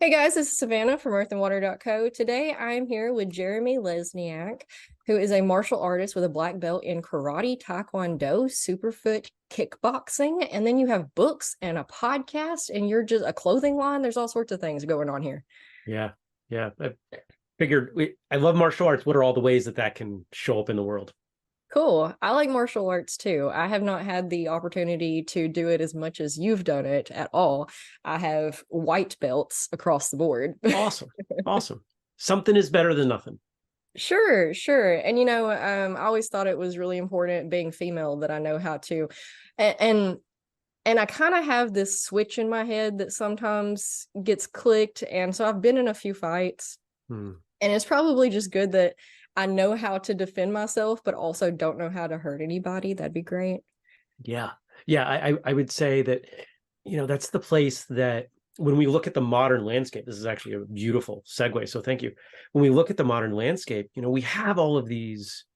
Hey guys, this is Savannah from earthandwater.co. Today I'm here with Jeremy Lesniak, who is a martial artist with a black belt in karate, taekwondo, superfoot, kickboxing, and then you have books and a podcast and you're just a clothing line. There's all sorts of things going on here. Yeah, yeah. I love martial arts. What are all the ways that that can show up in the world? Cool. I like martial arts too. I have not had the opportunity to do it as much as you've done it at all. I have white belts across the board. Awesome, awesome. Something is better than nothing. Sure, sure. And I always thought it was really important being female that I know how to and and I kind of have this switch in my head that sometimes gets clicked. And so I've been in a few fights, Hmm. and it's probably just good that I know how to defend myself, but also don't know how to hurt anybody. That'd be great. Yeah, yeah. I would say that that's the place that when we look at the modern landscape, this is actually a beautiful segue. So thank you. When we look at the modern landscape, we have all of these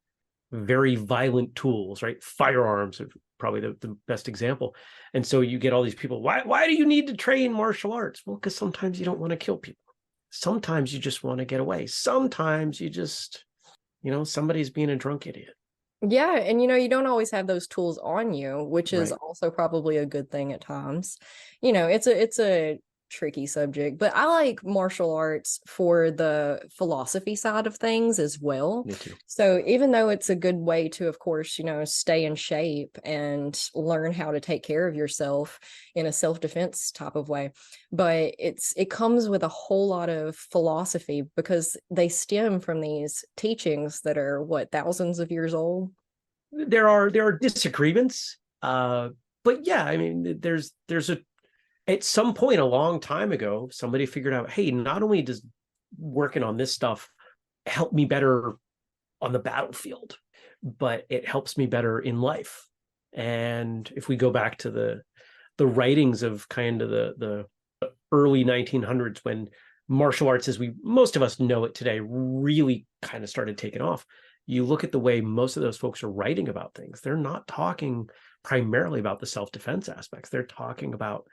very violent tools, right? Firearms are probably the best example. And so you get all these people, why do you need to train martial arts? Well, because sometimes you don't want to kill people. Sometimes you just want to get away. Sometimes you just, somebody's being a drunk idiot. Yeah, and you don't always have those tools on you, which is Right. also probably a good thing at times. It's a tricky subject, but I like martial arts for the philosophy side of things as well. Me too. So even though it's a good way to, of course, stay in shape and learn how to take care of yourself in a self-defense type of way, but it comes with a whole lot of philosophy because they stem from these teachings that are what, thousands of years old. There are disagreements. But yeah, I mean, there's a at some point a long time ago, somebody figured out, hey, not only does working on this stuff help me better on the battlefield, but it helps me better in life. And if we go back to the writings of kind of the early 1900s, when martial arts as we most of us know it today really kind of started taking off, you look at the way most of those folks are writing about things, they're not talking primarily about the self-defense aspects. They're talking about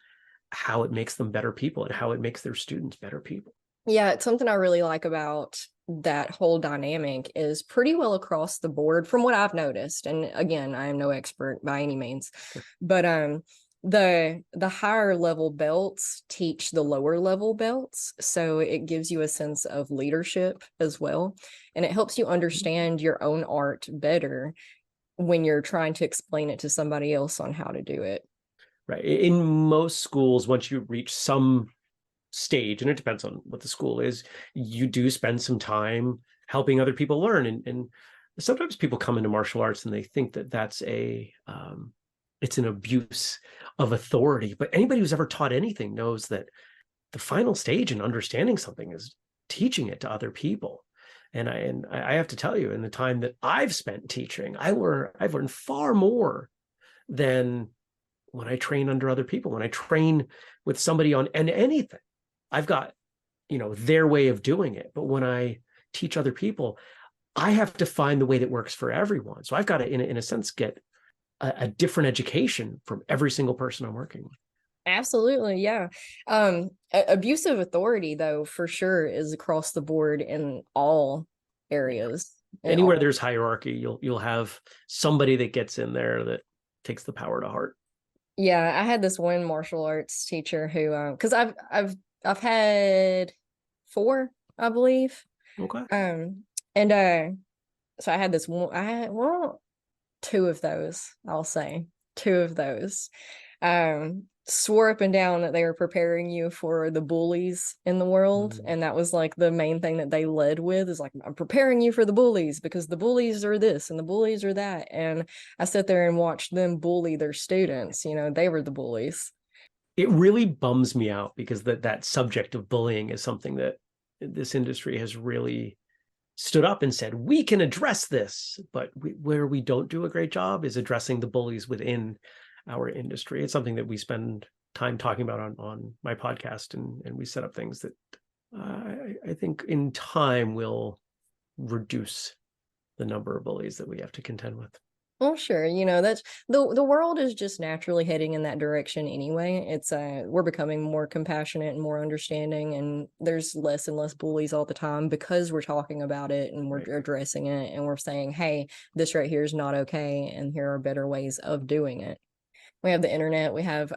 how it makes them better people and how it makes their students better people. Yeah, it's something I really like about that whole dynamic is pretty well across the board from what I've noticed. And again, I am no expert by any means, Sure. but the higher level belts teach the lower level belts, so it gives you a sense of leadership as well, and it helps you understand your own art better when you're trying to explain it to somebody else on how to do it. Right. In most schools, once you reach some stage, and it depends on what the school is, you do spend some time helping other people learn. And sometimes people come into martial arts and they think that that's it's an abuse of authority. But anybody who's ever taught anything knows that the final stage in understanding something is teaching it to other people. And I have to tell you, in the time that I've spent teaching, I've learned far more than when I train under other people. When I train with somebody on anything, I've got, their way of doing it. But when I teach other people, I have to find the way that works for everyone. So I've got to, in a sense, get a different education from every single person I'm working with. Absolutely, yeah. Abusive authority, though, for sure, is across the board in all areas. In Anywhere all, there's hierarchy, you'll have somebody that gets in there that takes the power to heart. yeah, I had this one martial arts teacher who, because I've had four, I believe, Okay. and so I had this one. I had well, two of those, I'll say, two of those. Swore up and down that they were preparing you for the bullies in the world, Mm. and that was like the main thing that they led with is like, I'm preparing you for the bullies because the bullies are this and the bullies are that. And I sit there and watched them bully their students. They were the bullies. It really bums me out because that subject of bullying is something that this industry has really stood up and said, we can address this. But where we don't do a great job is addressing the bullies within our industry. It's something that we spend time talking about on my podcast, and we set up things that I think in time will reduce the number of bullies that we have to contend with. Well, sure. That's the world is just naturally heading in that direction anyway. It's we're becoming more compassionate and more understanding, and there's less and less bullies all the time because we're talking about it and we're Right. addressing it and we're saying, hey, this right here is not okay, and here are better ways of doing it. We have the internet, we have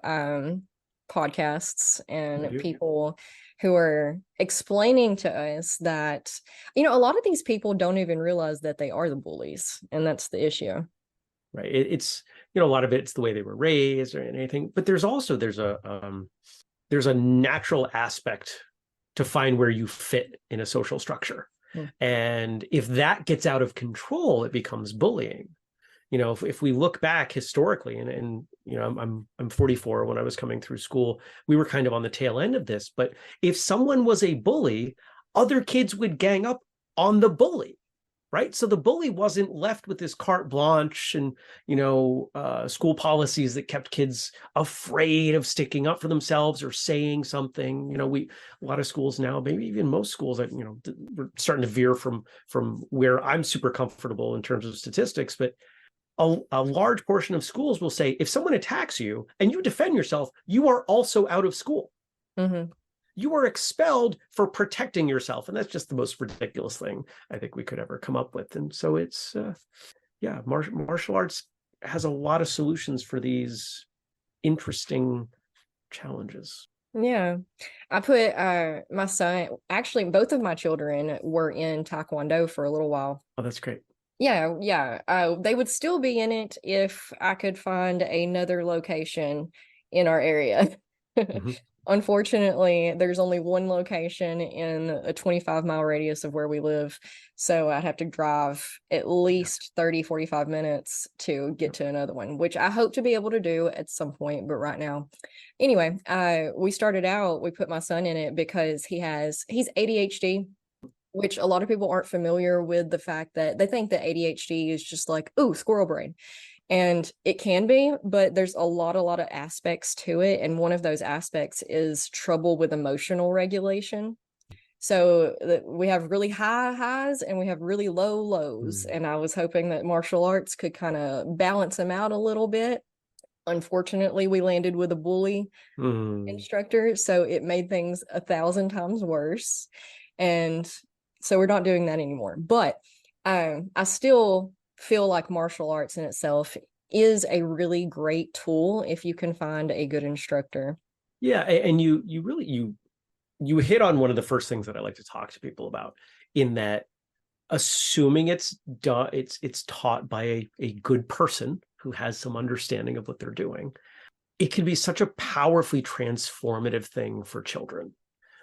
podcasts We and do. people who are explaining to us that, a lot of these people don't even realize that they are the bullies, and that's the issue. Right. It's, a lot of it's the way they were raised or anything, but there's a natural aspect to find where you fit in a social structure. Mm. And if that gets out of control, it becomes bullying. If we look back historically, and I'm 44. When I was coming through school, we were kind of on the tail end of this. But if someone was a bully, other kids would gang up on the bully, right? So the bully wasn't left with this carte blanche and school policies that kept kids afraid of sticking up for themselves or saying something. A lot of schools now, maybe even most schools, that we're starting to veer from where I'm super comfortable in terms of statistics, but a large portion of schools will say, if someone attacks you and you defend yourself, you are also out of school. Mm-hmm. You are expelled for protecting yourself. And that's just the most ridiculous thing I think we could ever come up with. And so it's, martial arts has a lot of solutions for these interesting challenges. Yeah. I put my son, actually both of my children were in Taekwondo for a little while. Oh, that's great. Yeah, yeah. They would still be in it if I could find another location in our area. Mm-hmm. Unfortunately, there's only one location in a 25-mile radius of where we live. So I'd have to drive at least 30, 45 minutes to get to another one, which I hope to be able to do at some point. But right now, anyway, we started out, we put my son in it because he's ADHD, which a lot of people aren't familiar with the fact that they think that ADHD is just like, ooh, squirrel brain. And it can be, but there's a lot of aspects to it. And one of those aspects is trouble with emotional regulation. So we have really high highs and we have really low lows. Mm. And I was hoping that martial arts could kind of balance them out a little bit. Unfortunately, we landed with a bully instructor, so it made things 1,000 times worse. And so we're not doing that anymore. But I still feel like martial arts in itself is a really great tool if you can find a good instructor. Yeah, and you really you hit on one of the first things that I like to talk to people about, in that assuming it's taught by a good person who has some understanding of what they're doing, it can be such a powerfully transformative thing for children,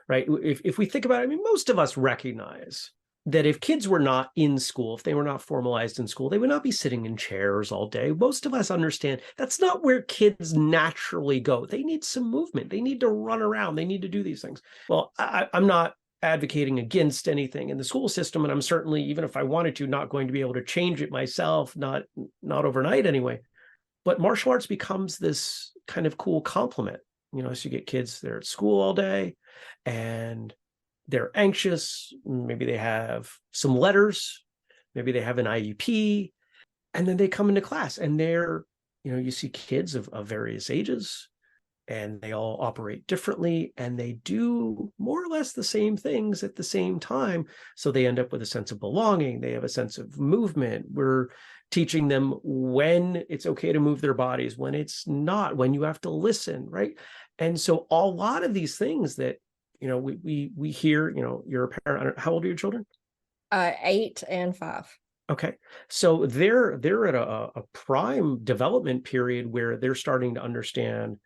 right? If we think about it, I mean, most of us recognize that if kids were not in school, if they were not formalized in school, they would not be sitting in chairs all day. Most of us understand that's not where kids naturally go. They need some movement. They need to run around. They need to do these things. Well, I'm not advocating against anything in the school system, and I'm certainly, even if I wanted to, not going to be able to change it myself, not overnight anyway. But martial arts becomes this kind of cool complement. So you get kids, they're at school all day and they're anxious. Maybe they have some letters, maybe they have an IEP, and then they come into class and they're, you see kids of various ages, and they all operate differently and they do more or less the same things at the same time. So they end up with a sense of belonging. They have a sense of movement. We're teaching them when it's okay to move their bodies, when it's not, when you have to listen, right? And so a lot of these things that, we hear, you're a parent. How old are your children? 8 and 5. Okay. So they're at a prime development period where they're starting to understand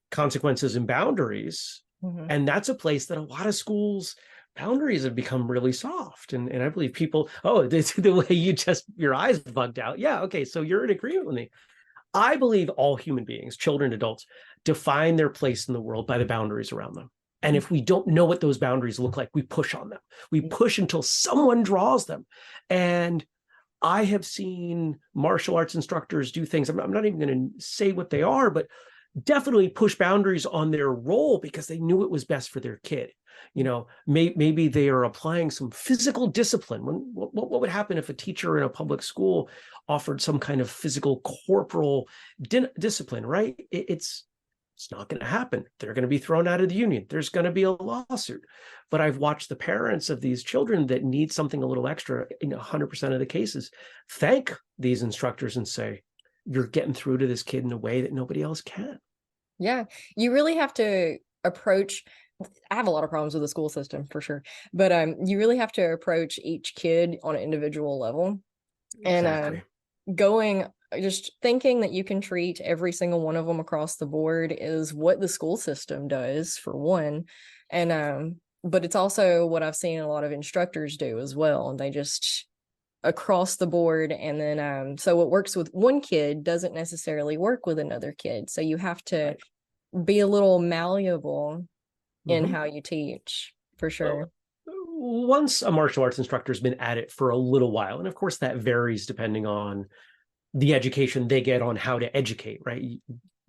consequences and boundaries. Mm-hmm. And that's a place that a lot of schools' boundaries have become really soft. And I believe people, this the way your eyes bugged out. Yeah. Okay. So you're in agreement with me. I believe all human beings, children, adults, define their place in the world by the boundaries around them. And if we don't know what those boundaries look like, we push on them. We push until someone draws them. And I have seen martial arts instructors do things, I'm not even going to say what they are, but definitely push boundaries on their role because they knew it was best for their kid. Maybe they are applying some physical discipline. What would happen if a teacher in a public school offered some kind of physical corporal discipline, right? It's not going to happen. They're going to be thrown out of the union. There's going to be a lawsuit. But I've watched the parents of these children that need something a little extra in 100% of the cases thank these instructors and say, you're getting through to this kid in a way that nobody else can. Yeah, you really have to approach. I have a lot of problems with the school system for sure, but you really have to approach each kid on an individual level, and Exactly. just thinking that you can treat every single one of them across the board is what the school system does for one, and but it's also what I've seen a lot of instructors do as well. They just across the board, and then so what works with one kid doesn't necessarily work with another kid, so you have to be a little malleable in how you teach, for sure. Once a martial arts instructor has been at it for a little while, and of course that varies depending on the education they get on how to educate, right?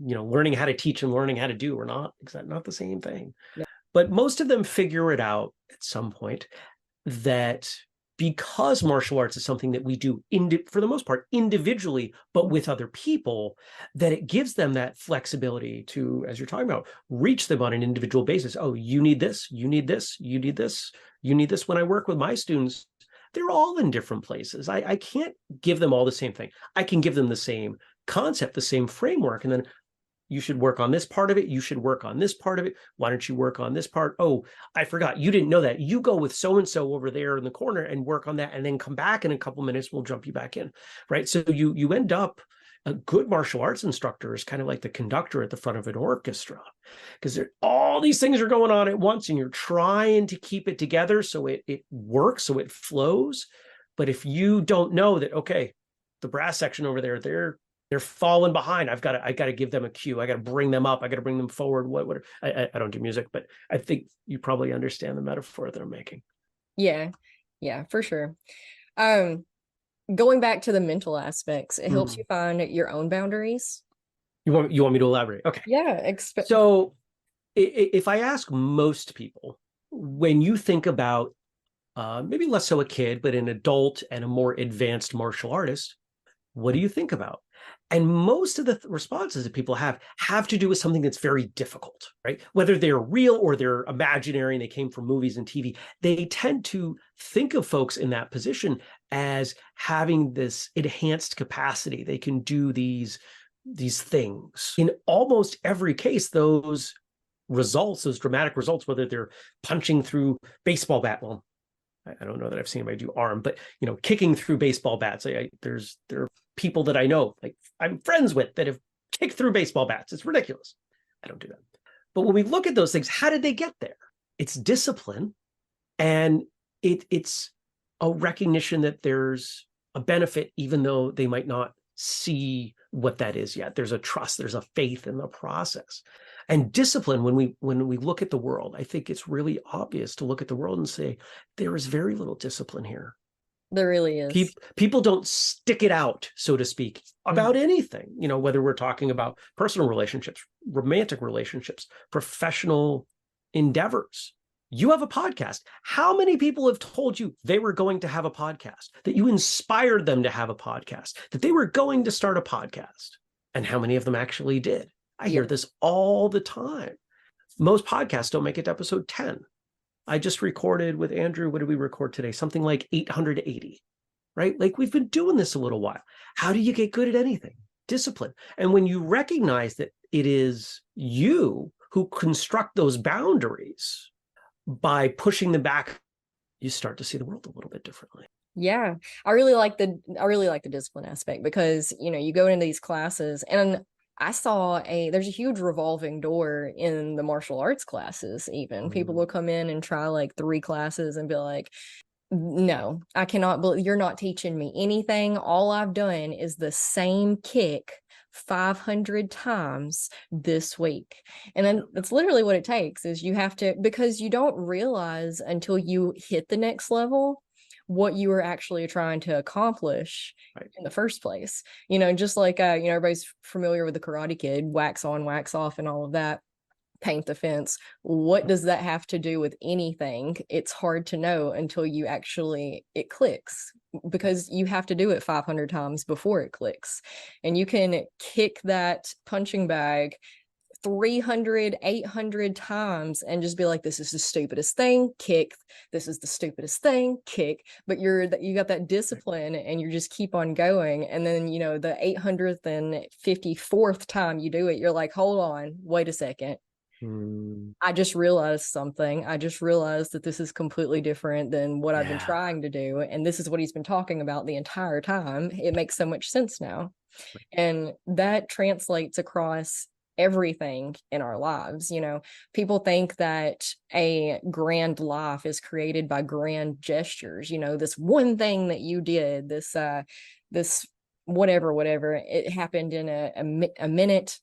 Learning how to teach and learning how to do are not the same thing. Yeah. But most of them figure it out at some point that because martial arts is something that we do for the most part individually, but with other people, that it gives them that flexibility to, as you're talking about, reach them on an individual basis. Oh, you need this, you need this, you need this, you need this. When I work with my students, they're all in different places. I can't give them all the same thing. I can give them the same concept, the same framework, and then you should work on this part of it. You should work on this part of it. Why don't you work on this part? Oh, I forgot. You didn't know that. You go with so-and-so over there in the corner and work on that, and then come back in a couple minutes. We'll jump you back in, right? So you end up, a good martial arts instructor is kind of like the conductor at the front of an orchestra, because all these things are going on at once, and you're trying to keep it together so it works, so it flows. But if you don't know that, okay, the brass section over there, they're falling behind. I got to give them a cue. I got to bring them up. I got to bring them forward. I don't do music, but I think you probably understand the metaphor that I'm making. Yeah, for sure. Going back to the mental aspects, it helps you find your own boundaries. You want me to elaborate? Okay. Yeah. So if I ask most people, when you think about maybe less so a kid, but an adult and a more advanced martial artist, what do you think about? And most of the responses that people have to do with something that's very difficult, right? Whether they're real or they're imaginary and they came from movies and TV, they tend to think of folks in that position as having this enhanced capacity. They can do these things. In almost every case, those dramatic results, whether they're punching through baseball bat, well, I don't know that I've seen anybody do arm, but kicking through baseball bats. There are people that I know, like I'm friends with, that have kicked through baseball bats. It's ridiculous. I don't do that. But when we look at those things, how did they get there? It's discipline, and it's a recognition that there's a benefit, even though they might not see what that is yet. There's a trust, there's a faith in the process. And discipline, when we look at the world, I think it's really obvious to look at the world and say, there is very little discipline here. There really is. People don't stick it out, so to speak, about anything, whether we're talking about personal relationships, romantic relationships, professional endeavors. You have a podcast. How many people have told you they were going to have a podcast, that you inspired them to have a podcast, that they were going to start a podcast? And how many of them actually did? I hear this all the time. Most podcasts don't make it to episode 10. I just recorded with Andrew. What did we record today? Something like 880, right? Like, we've been doing this a little while. How do you get good at anything? Discipline. And when you recognize that it is you who construct those boundaries by pushing them back, you start to see the world a little bit differently. Yeah. I really like the discipline aspect, because, you go into these classes, and I saw there's a huge revolving door in the martial arts classes. Even people will come in and try like 3 classes and be like, no, I cannot believe you're not teaching me anything. All I've done is the same kick 500 times this week. And then that's literally what it takes, is you have to, because you don't realize until you hit the next level what you were actually trying to accomplish in the first place. Just like everybody's familiar with the Karate Kid, wax on, wax off, and all of that. paint the fence. What does that have to do with anything? It's hard to know until you actually, it clicks, because you have to do it 500 times before it clicks. And you can kick that punching bag 300, 800 times and just be like, this is the stupidest thing, kick. This is the stupidest thing, kick. But you got that discipline and you just keep on going. And then, you know, the 854th time you do it, you're like, hold on, wait a second. I just realized something. I just realized that this is completely different than what I've been trying to do. And this is what he's been talking about the entire time. It makes so much sense now. And that translates across everything in our lives. You know, people think that a grand life is created by grand gestures. You know, this one thing that you did, this whatever, it happened in a minute,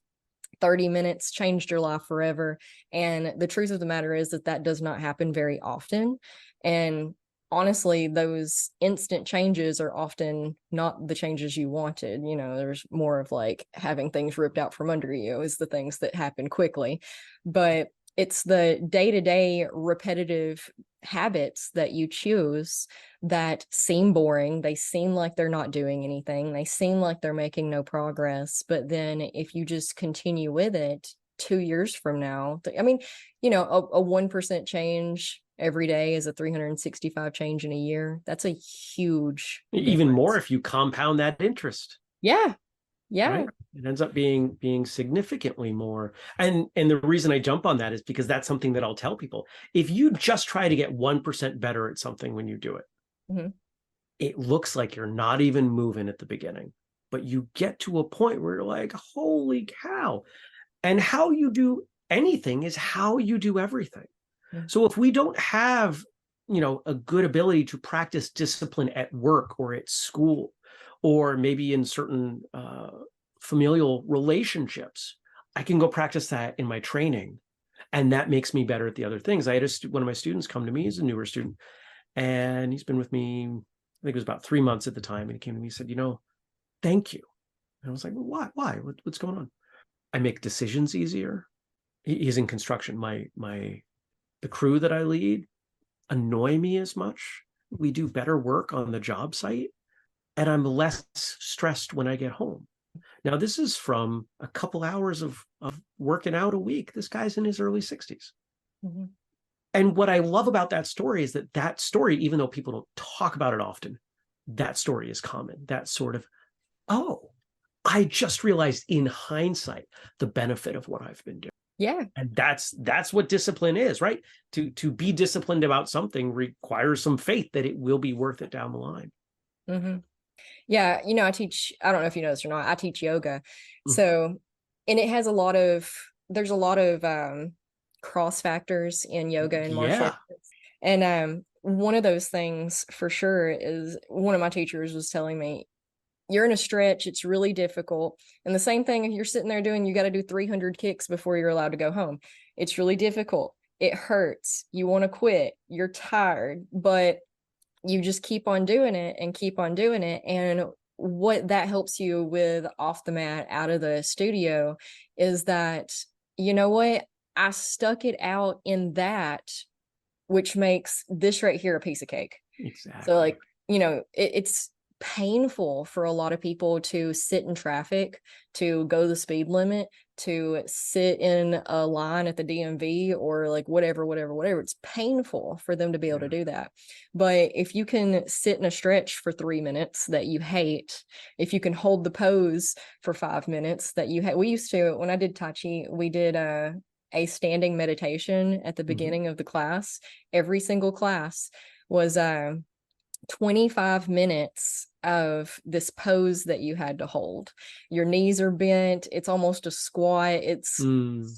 30 minutes, changed your life forever. And the truth of the matter is that that does not happen very often. And honestly, those instant changes are often not the changes you wanted. You know, there's more of like having things ripped out from under you is the things that happen quickly. But it's the day-to-day repetitive habits that you choose that seem boring. They seem like they're not doing anything. They seem like they're making no progress. But then if you just continue with it 2 years from now, I mean, you know, a 1% change every day is a 365 change in a year. That's a huge Even difference. more if you compound that interest. Yeah. Right? It ends up being significantly more. And the reason I jump on that is because that's something that I'll tell people. If you just try to get 1% better at something when you do it, it looks like you're not even moving at the beginning, but you get to a point where you're like, holy cow. And how you do anything is how you do everything. So if we don't have, you know, a good ability to practice discipline at work or at school, or maybe in certain familial relationships, I can go practice that in my training. And that makes me better at the other things. I had one of my students come to me, he's a newer student, and he's been with me, I think it was about 3 months at the time. And he came to me and said, you know, thank you. And I was like, well, why? What's going on? I make decisions easier. He's in construction. The crew that I lead annoy me as much. We do better work on the job site, and I'm less stressed when I get home. Now, this is from a couple hours of working out a week. This guy's in his early 60s. And what I love about that story is that story, even though people don't talk about it often, that story is common. That sort of, oh, I just realized in hindsight the benefit of what I've been doing. Yeah. And that's what discipline is, right? To be disciplined about something requires some faith that it will be worth it down the line. Yeah. You know, I don't know if you know this or not, I teach yoga. So, and it has there's a lot of cross factors in yoga and martial arts. And one of those things for sure is, one of my teachers was telling me, you're in a stretch, it's really difficult. And the same thing, if you're sitting there doing, you got to do 300 kicks before you're allowed to go home. It's really difficult. It hurts. You want to quit. You're tired, but you just keep on doing it and keep on doing it. And what that helps you with off the mat, out of the studio, is that, you know what? I stuck it out in that, which makes this right here a piece of cake. Exactly. So like, you know, it's painful for a lot of people to sit in traffic, to go the speed limit, to sit in a line at the DMV, or like whatever. It's painful for them to be able to do that. But if you can sit in a stretch for 3 minutes that you hate, if you can hold the pose for 5 minutes that you hate. We used to, when I did Tai Chi, we did a standing meditation at the beginning of the class. Every single class was 25 minutes of this pose that you had to hold. Your knees are bent. It's almost a squat. It's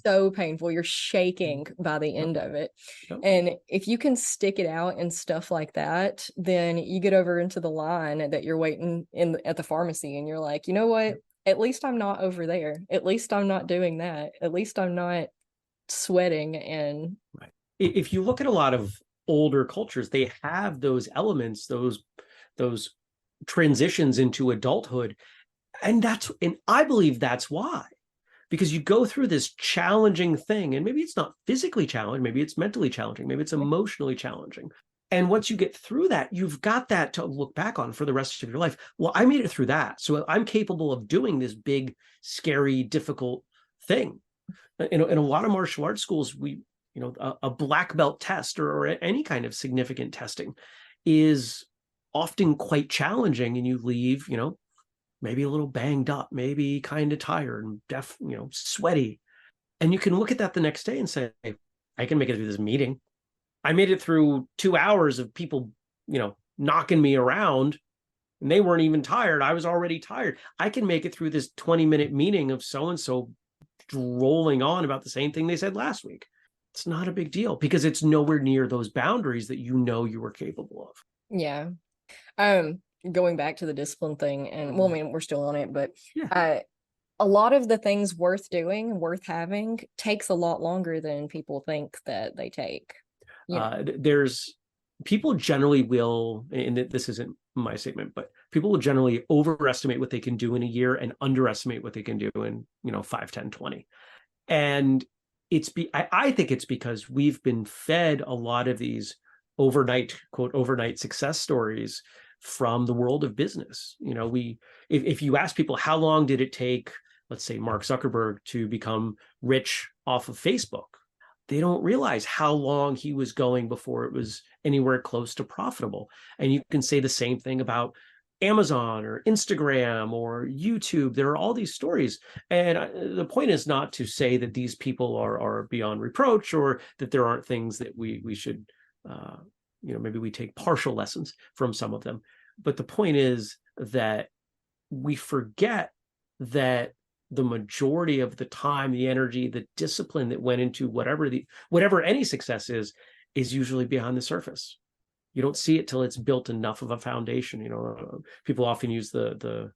so painful. You're shaking by the end of it. And if you can stick it out and stuff like that, then you get over into the line that you're waiting at the pharmacy, and you're like, you know what? At least I'm not over there. At least I'm not doing that. At least I'm not sweating. And if you look at a lot of older cultures, they have those elements, those transitions into adulthood, and I believe that's why because you go through this challenging thing, and maybe it's not physically challenging, maybe it's mentally challenging, maybe it's emotionally challenging. And once you get through that, you've got that to look back on for the rest of your life. Well, I made it through that, so I'm capable of doing this big, scary, difficult thing. In a lot of martial arts schools, a black belt test or any kind of significant testing is often quite challenging, and you leave, maybe a little banged up, maybe kind of tired and sweaty. And you can look at that the next day and say, I can make it through this meeting. I made it through 2 hours of people, knocking me around, and they weren't even tired. I was already tired. I can make it through this 20-minute meeting of so-and-so rolling on about the same thing they said last week. It's not a big deal because it's nowhere near those boundaries that you were capable of. Yeah. Going back to the discipline thing, and well, I mean, we're still on it, but yeah. A lot of the things worth doing, worth having, takes a lot longer than people think that they take. There's people generally will, and this isn't my statement, but people will generally overestimate what they can do in a year and underestimate what they can do in 5, 10, 20. And I think it's because we've been fed a lot of these overnight, quote, overnight success stories from the world of business. If you ask people, how long did it take, let's say, Mark Zuckerberg to become rich off of Facebook, they don't realize how long he was going before it was anywhere close to profitable. And you can say the same thing about Amazon or Instagram or YouTube. There are all these stories. And the point is not to say that these people are beyond reproach, or that there aren't things that we should, maybe we take partial lessons from some of them. But the point is that we forget that the majority of the time, the energy, the discipline that went into whatever any success is usually behind the surface. You don't see it till it's built enough of a foundation. People often use the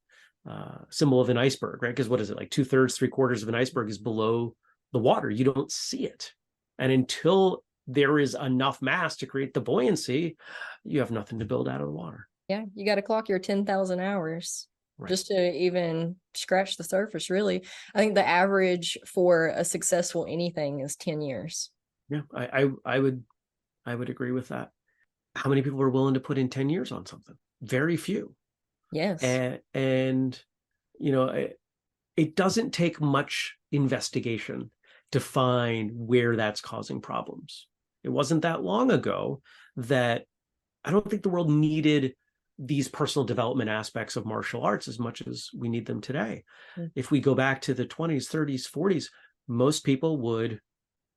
symbol of an iceberg, right? Because what is it, like 2/3, 3/4 of an iceberg is below the water. You don't see it. And until there is enough mass to create the buoyancy, you have nothing to build out of the water. Yeah, you got to clock your 10,000 hours. Right. Just to even scratch the surface, really. I think the average for a successful anything is 10 years. Yeah, I would agree with that. How many people are willing to put in 10 years on something? Very few. Yes. And it doesn't take much investigation to find where that's causing problems. It wasn't that long ago that I don't think the world needed these personal development aspects of martial arts as much as we need them today. Mm-hmm. If we go back to the 20s, 30s, 40s, most people would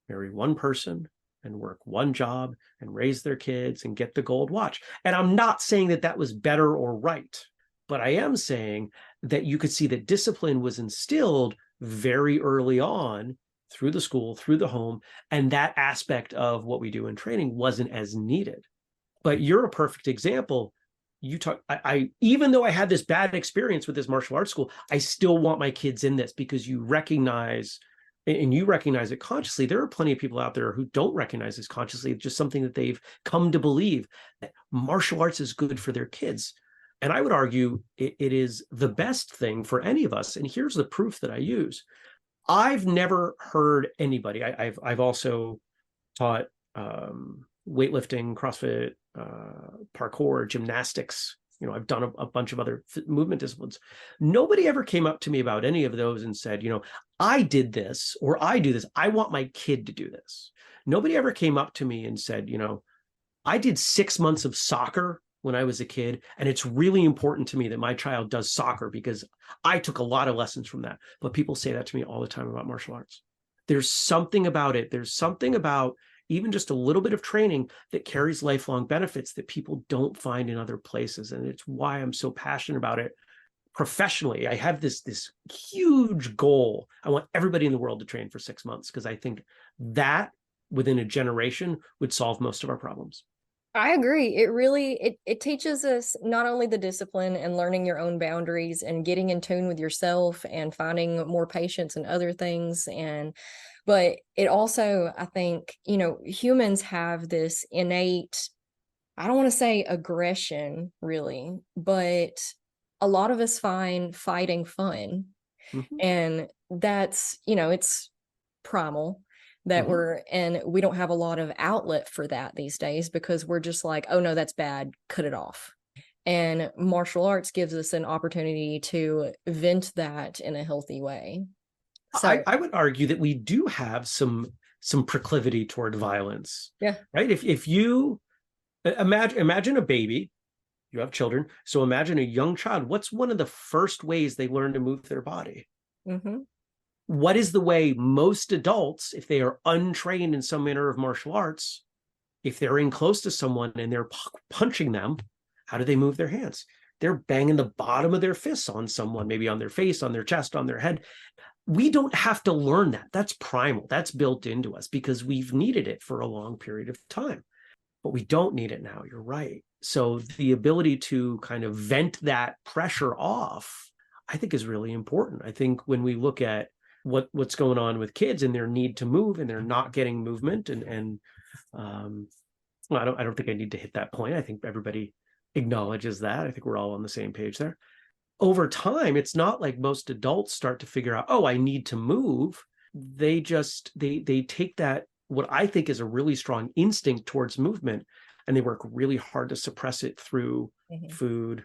marry one person and work one job and raise their kids and get the gold watch. And I'm not saying that that was better or right, but I am saying that you could see that discipline was instilled very early on through the school, through the home, and that aspect of what we do in training wasn't as needed. But you're a perfect example. I even though I had this bad experience with this martial arts school, I still want my kids in this, because you recognize, and you recognize it consciously. There are plenty of people out there who don't recognize this consciously. It's just something that they've come to believe, that martial arts is good for their kids. And I would argue it is the best thing for any of us. And here's the proof that I use. I've never heard anybody, I've also taught weightlifting, CrossFit, parkour, gymnastics. I've done a bunch of other movement disciplines. Nobody ever came up to me about any of those and said, I did this, or I do this. I want my kid to do this. Nobody ever came up to me and said, I did 6 months of soccer when I was a kid, and it's really important to me that my child does soccer because I took a lot of lessons from that. But people say that to me all the time about martial arts. There's something about it. There's something about even just a little bit of training that carries lifelong benefits that people don't find in other places. And it's why I'm so passionate about it professionally. I have this huge goal. I want everybody in the world to train for 6 months, because I think that within a generation would solve most of our problems. I agree. It really, it teaches us not only the discipline and learning your own boundaries and getting in tune with yourself and finding more patience and other things. But it also, I think, humans have this innate, I don't want to say aggression really, but a lot of us find fighting fun. Mhm. And that's, it's primal that Mhm. and we don't have a lot of outlet for that these days because we're just like, oh no, that's bad, cut it off. And martial arts gives us an opportunity to vent that in a healthy way. So, I would argue that we do have some proclivity toward violence, yeah. right? If you imagine a baby, you have children, so imagine a young child. What's one of the first ways they learn to move their body? Mm-hmm. What is the way most adults, if they are untrained in some manner of martial arts, if they're in close to someone and they're punching them, how do they move their hands? They're banging the bottom of their fists on someone, maybe on their face, on their chest, on their head. We don't have to learn that. That's primal. That's built into us because we've needed it for a long period of time. But we don't need it now. You're right. So the ability to kind of vent that pressure off, I think, is really important. I think when we look at what's going on with kids and their need to move and they're not getting movement and well, I don't think I need to hit that point. I think everybody acknowledges that. I think we're all on the same page there. Over time, it's not like most adults start to figure out, oh, I need to move. They take that, what I think is a really strong instinct towards movement, and they work really hard to suppress it through Mm-hmm. food,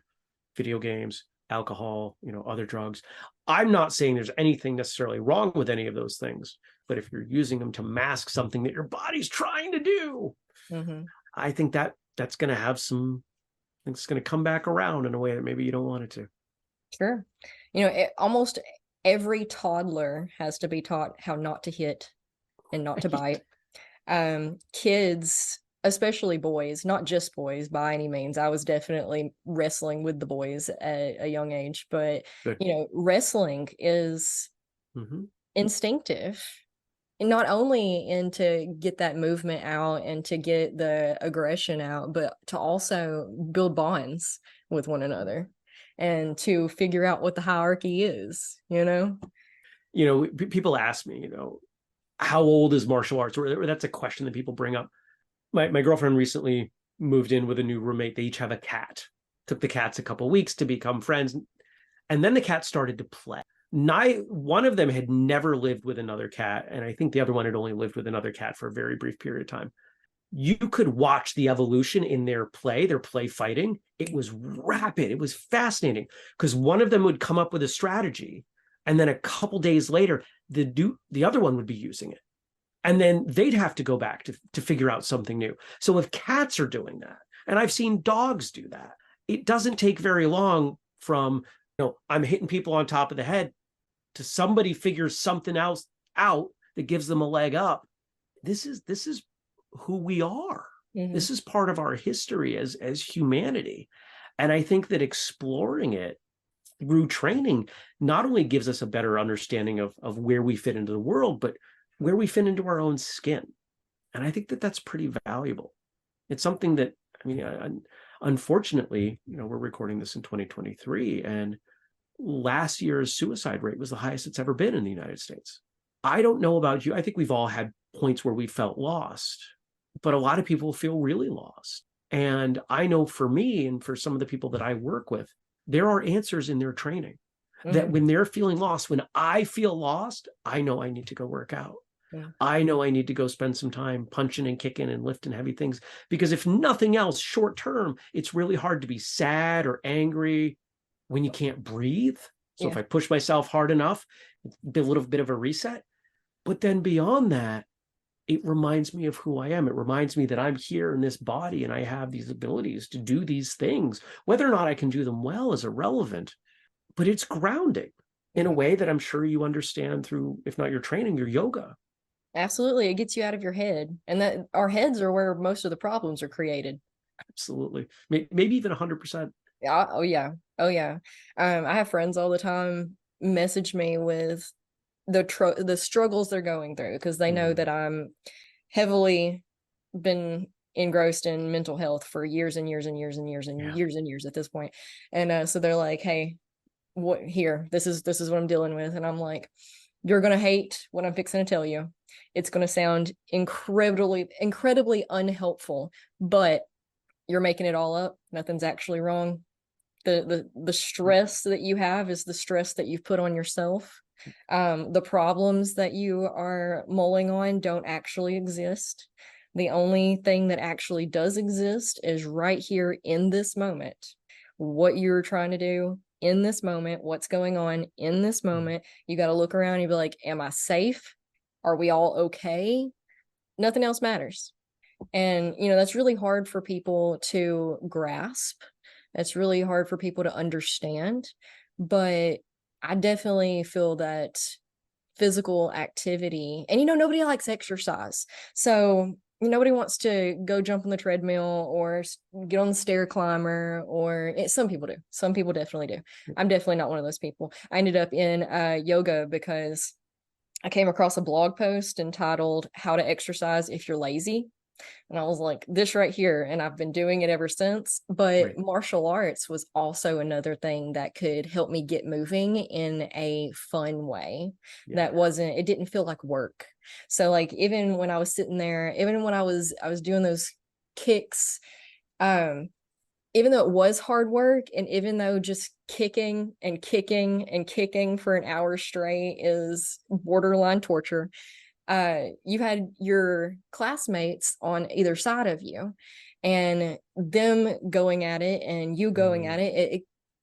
video games, alcohol, other drugs. I'm not saying there's anything necessarily wrong with any of those things, but if you're using them to mask something that your body's trying to do, Mm-hmm. I think that's going to have some, I think it's going to come back around in a way that maybe you don't want it to. Sure. Almost every toddler has to be taught how not to hit and not to bite. Kids, especially boys, not just boys by any means. I was definitely wrestling with the boys at a young age, but Good. wrestling is Mm-hmm. instinctive. And not only in to get that movement out and to get the aggression out, but to also build bonds with one another and to figure out what the hierarchy is. People ask me, how old is martial arts? Or that's a question that people bring up. My girlfriend recently moved in with a new roommate. They each have a cat. Took the cats a couple of weeks to become friends. And then the cat started to play. One of them had never lived with another cat. And I think the other one had only lived with another cat for a very brief period of time. You could watch the evolution in their play fighting. It was rapid. It was fascinating because one of them would come up with a strategy. And then a couple days later, the other one would be using it. And then they'd have to go back to figure out something new. So if cats are doing that, and I've seen dogs do that, it doesn't take very long from, I'm hitting people on top of the head to somebody figures something else out that gives them a leg up. This is who we are. Mm-hmm. This is part of our history as humanity. And I think that exploring it through training not only gives us a better understanding of where we fit into the world, but where we fit into our own skin. And I think that that's pretty valuable. It's something that, unfortunately, we're recording this in 2023, and last year's suicide rate was the highest it's ever been in the United States. I don't know about you. I think we've all had points where we felt lost, but a lot of people feel really lost. And I know for me and for some of the people that I work with, there are answers in their training that when they're feeling lost, when I feel lost, I know I need to go work out. Yeah. I know I need to go spend some time punching and kicking and lifting heavy things, because if nothing else, short term, it's really hard to be sad or angry when you can't breathe. So if I push myself hard enough, a little bit of a reset. But then beyond that, it reminds me of who I am. It reminds me that I'm here in this body and I have these abilities to do these things. Whether or not I can do them well is irrelevant, but it's grounding in a way that I'm sure you understand through, if not your training, your yoga. Absolutely. It gets you out of your head. And that our heads are where most of the problems are created. Absolutely. Maybe even 100%. Yeah. Oh yeah. Oh yeah. I have friends all the time message me with the struggles they're going through because they know that I'm heavily been engrossed in mental health for years and years and years and years and years and years at this point. And so they're like, hey, this is what I'm dealing with. And I'm like, you're gonna hate what I'm fixing to tell you. It's gonna sound incredibly unhelpful, but you're making it all up. Nothing's actually wrong. The stress that you have is the stress that you've put on yourself. The problems that you are mulling on don't actually exist. The only thing that actually does exist is right here in this moment. What you're trying to do in this moment, what's going on in this moment. You got to look around and be like, am I safe? Are we all okay? Nothing else matters. And, that's really hard for people to grasp. That's really hard for people to understand. But I definitely feel that physical activity, and nobody likes exercise. So nobody wants to go jump on the treadmill or get on the stair climber, or some people do. Some people definitely do. I'm definitely not one of those people. I ended up in yoga because I came across a blog post entitled "How to Exercise If You're Lazy." And I was like, this right here. And I've been doing it ever since. But Right. martial arts was also another thing that could help me get moving in a fun way. Yeah. It didn't feel like work. So like, even when I was sitting there, even when I was doing those kicks, even though it was hard work, and even though just kicking and kicking and kicking for an hour straight is borderline torture, you had your classmates on either side of you, and them going at it and you going at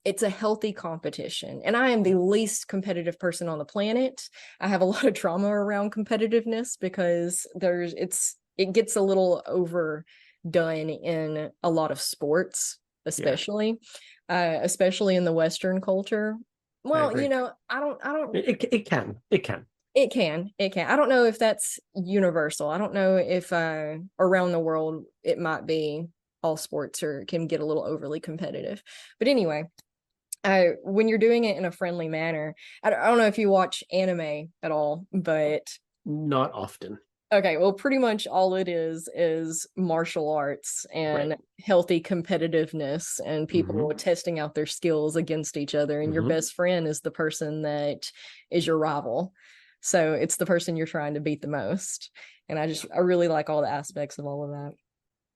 it's a healthy competition. And I am the least competitive person on the planet. I have a lot of trauma around competitiveness because it gets a little overdone in a lot of sports, especially especially in the Western culture. I Well, agree. I don't It can. It can. it can. It can. I don't know if that's universal. I don't know if around the world it might be all sports or can get a little overly competitive. But anyway, when you're doing it in a friendly manner, I don't know if you watch anime at all, but Not often. okay, well, pretty much all it is martial arts Right. and healthy competitiveness and Mm-hmm. people testing out their skills against each other. And your Mm-hmm. best friend is the person that is your rival. So it's the person you're trying to beat the most. And I really like all the aspects of all of that.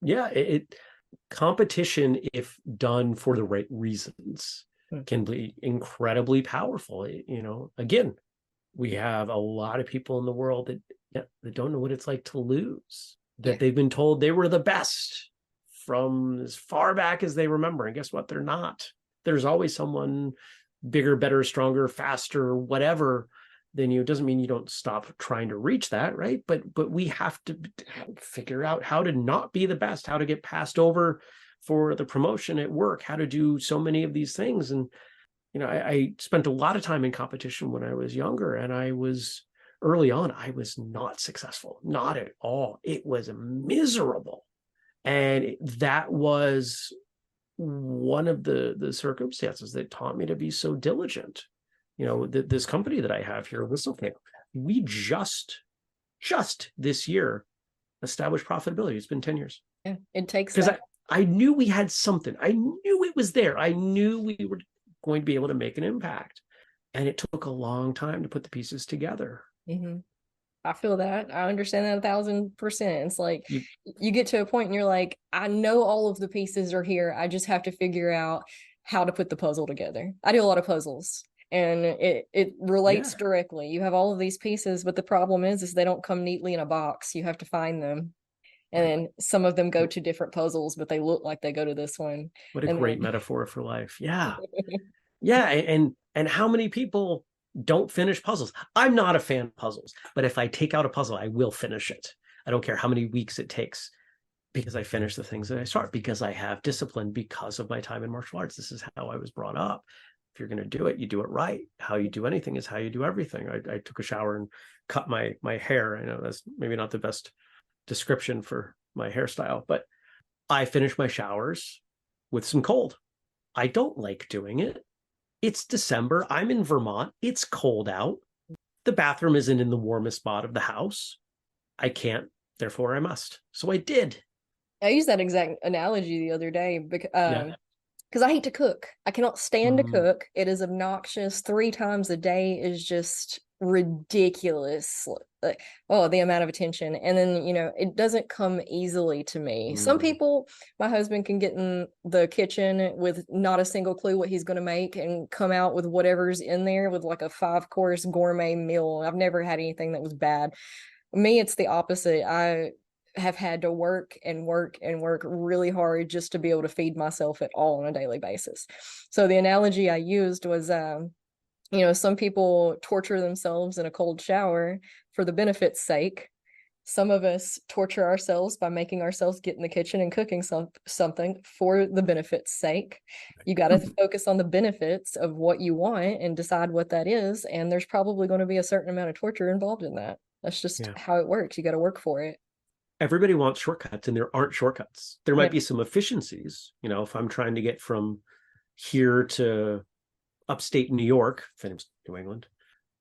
Yeah. It competition, if done for the right reasons, Hmm. can be incredibly powerful. Again, we have a lot of people in the world that don't know what it's like to lose, Yeah. that they've been told they were the best from as far back as they remember. And guess what? They're not. There's always someone bigger, better, stronger, faster, whatever than you. It doesn't mean you don't stop trying to reach that, right? But we have to figure out how to not be the best, how to get passed over for the promotion at work, how to do so many of these things. And I spent a lot of time in competition when I was younger, and early on, I was not successful, not at all. It was miserable. And that was one of the circumstances that taught me to be so diligent. This company that I have here, Whistlecamp, we just this year established profitability. It's been 10 years. Yeah. It takes Because that. I knew we had something. I knew it was there. I knew we were going to be able to make an impact. And it took a long time to put the pieces together. Mm-hmm. I feel that. I understand that 1,000%. It's like you get to a point and you're like, I know all of the pieces are here. I just have to figure out how to put the puzzle together. I do a lot of puzzles and it relates directly. You have all of these pieces, but the problem is they don't come neatly in a box. You have to find them. And then some of them go to different puzzles, but they look like they go to this one. What a And great then metaphor for life. Yeah. Yeah. And how many people don't finish puzzles? I'm not a fan of puzzles, but if I take out a puzzle, I will finish it. I don't care how many weeks it takes, because I finish the things that I start, because I have discipline, because of my time in martial arts. This is how I was brought up. If you're going to do it, you do it right. How you do anything is how you do everything. I took a shower and cut my hair. I know that's maybe not the best description for my hairstyle, but I finish my showers with some cold. I don't like doing it. It's December. I'm in Vermont. It's cold out. The bathroom isn't in the warmest spot of the house. I can't, therefore I must. So I did. I used that exact analogy the other day because Yeah. I hate to cook. I cannot stand to Mm, cook. It is obnoxious. 3 times a day is just ridiculous, like, oh, the amount of attention. And then, it doesn't come easily to me. Some Mm. people, my husband can get in the kitchen with not a single clue what he's going to make and come out with whatever's in there with like a 5-course gourmet meal. I've never had anything that was bad. Me, it's the opposite. I have had to work and work and work really hard just to be able to feed myself at all on a daily basis. So the analogy I used was, some people torture themselves in a cold shower for the benefit's sake. Some of us torture ourselves by making ourselves get in the kitchen and cooking something for the benefit's sake. You got to focus on the benefits of what you want and decide what that is. And there's probably going to be a certain amount of torture involved in that. That's just how it works. You got to work for it. Everybody wants shortcuts, and there aren't shortcuts. There might Yeah. be some efficiencies. If I'm trying to get from here to upstate New York, if it's New England,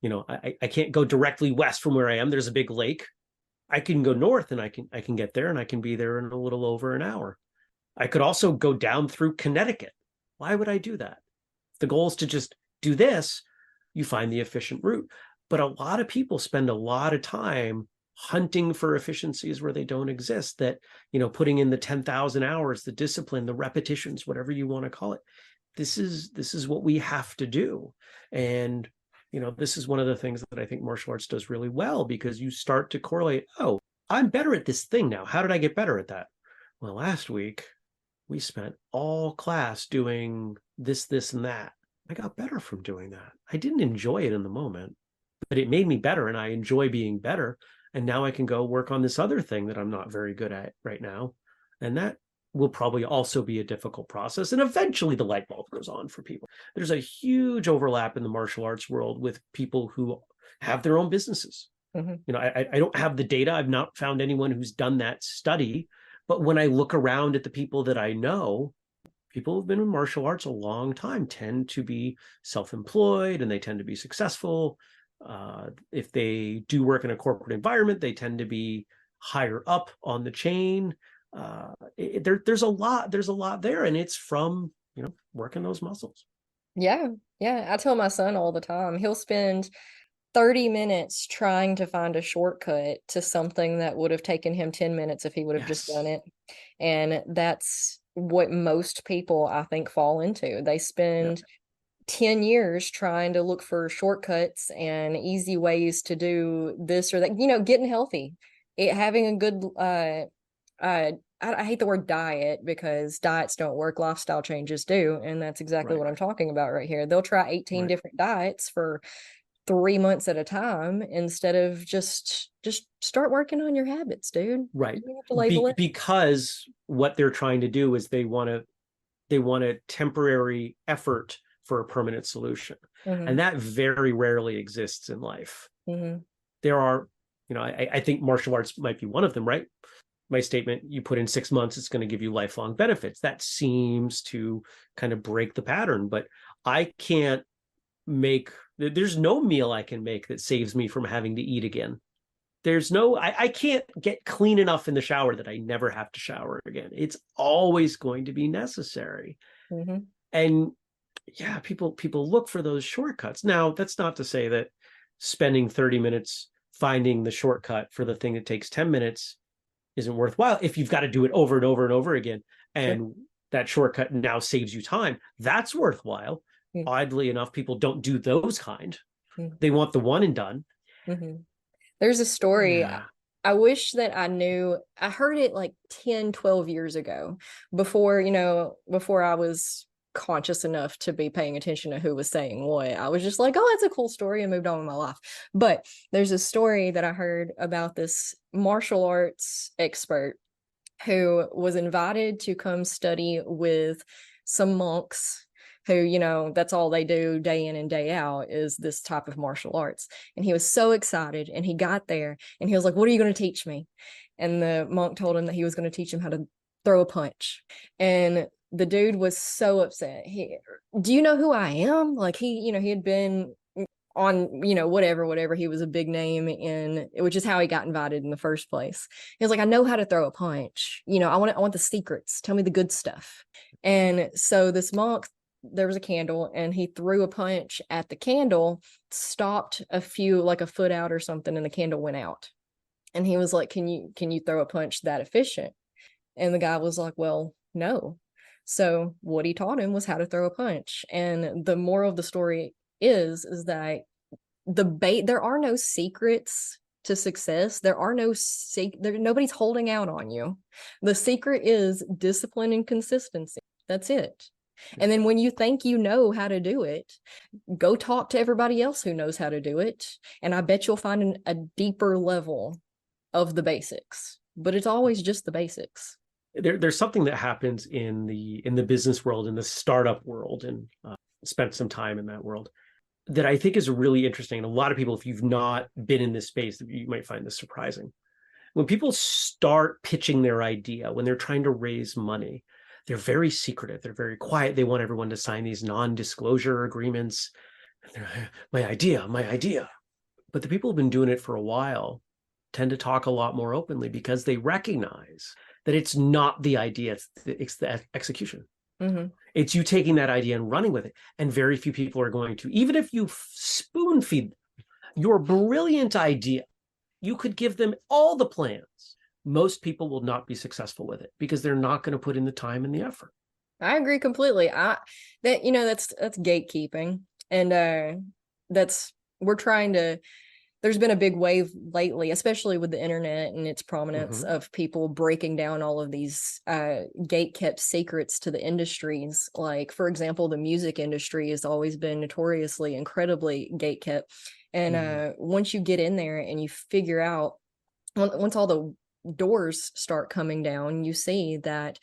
I can't go directly west from where I am. There's a big lake. I can go north and I can get there, and I can be there in a little over an hour. I could also go down through Connecticut. Why would I do that? If the goal is to just do this, you find the efficient route. But a lot of people spend a lot of time hunting for efficiencies where they don't exist, that, putting in the 10,000 hours, the discipline, the repetitions, whatever you want to call it. This is what we have to do. And this is one of the things that I think martial arts does really well, because you start to correlate, oh, I'm better at this thing now. How did I get better at that? Well, last week we spent all class doing this, and that. I got better from doing that. I didn't enjoy it in the moment, but it made me better, and I enjoy being better. And now I can go work on this other thing that I'm not very good at right now. And that will probably also be a difficult process. And eventually the light bulb goes on for people. There's a huge overlap in the martial arts world with people who have their own businesses. Mm-hmm. I don't have the data. I've not found anyone who's done that study. But when I look around at the people that I know, people who've been in martial arts a long time tend to be self-employed, and they tend to be successful. If they do work in a corporate environment, they tend to be higher up on the chain. There's a lot there, and it's from working those muscles. Yeah. I tell my son all the time, he'll spend 30 minutes trying to find a shortcut to something that would have taken him 10 minutes if he would have just done it. And that's what most people, I think, fall into. They spend 10 years trying to look for shortcuts and easy ways to do this or that, getting healthy, having a good, I hate the word diet, because diets don't work, lifestyle changes do. And that's exactly what I'm talking about right here. They'll try 18 different diets for 3 months at a time instead of just start working on your habits, dude. Right. You have to label it. Because what they're trying to do is they want a temporary effort for a permanent solution. Mm-hmm. And that very rarely exists in life. Mm-hmm. There are, I think martial arts might be one of them, right? My statement, you put in 6 months, it's going to give you lifelong benefits. That seems to kind of break the pattern, but there's no meal I can make that saves me from having to eat again. I can't get clean enough in the shower that I never have to shower again. It's always going to be necessary. Mm-hmm. And people look for those shortcuts. Now, that's not to say that spending 30 minutes finding the shortcut for the thing that takes 10 minutes isn't worthwhile. If you've got to do it over and over and over again, and that shortcut now saves you time, that's worthwhile. Mm-hmm. Oddly enough, people don't do those kind. Mm-hmm. They want the one and done. Mm-hmm. There's a story. I wish that I knew. I heard it like 10, 12 years ago, before I was conscious enough to be paying attention to who was saying what. I was just like, oh, that's a cool story, and moved on with my life. But there's a story that I heard about this martial arts expert who was invited to come study with some monks who, that's all they do day in and day out is this type of martial arts. And he was so excited, and he got there and he was like, what are you going to teach me? And the monk told him that he was going to teach him how to throw a punch. And the dude was so upset. Do you know who I am? Like he had been on, whatever. He was a big name which is how he got invited in the first place. He was like, I know how to throw a punch. I want the secrets. Tell me the good stuff. And so this monk there was a candle, and he threw a punch at the candle, stopped a few, like a foot out or something, and the candle went out. And he was like, can you throw a punch that efficient? And the guy was like, well, no. So what he taught him was how to throw a punch. And the moral of the story is that there are no secrets to success. There are nobody's holding out on you. The secret is discipline and consistency. That's it. And then when you think you know how to do it, go talk to everybody else who knows how to do it. And I bet you'll find a deeper level of the basics, but it's always just the basics. There's something that happens in the business world, in the startup world, and spent some time in that world, that I think is really interesting. And a lot of people, if you've not been in this space, you might find this surprising. When people start pitching their idea, when they're trying to raise money, they're very secretive. They're very quiet. They want everyone to sign these non-disclosure agreements. My idea. But the people who've been doing it for a while tend to talk a lot more openly, because they recognize that it's not the idea, it's the execution. Mm-hmm. It's you taking that idea and running with it. And very few people are going to, even if you spoon feed your brilliant idea, you could give them all the plans. Most people will not be successful with it because they're not going to put in the time and the effort. I agree completely. That's gatekeeping. And we're trying to, there's been a big wave lately, especially with the internet and its prominence, of people breaking down all of these gate-kept secrets to the industries. Like, for example, the music industry has always been notoriously incredibly gate-kept. And once you get in there and you figure out, once all the doors start coming down, you see that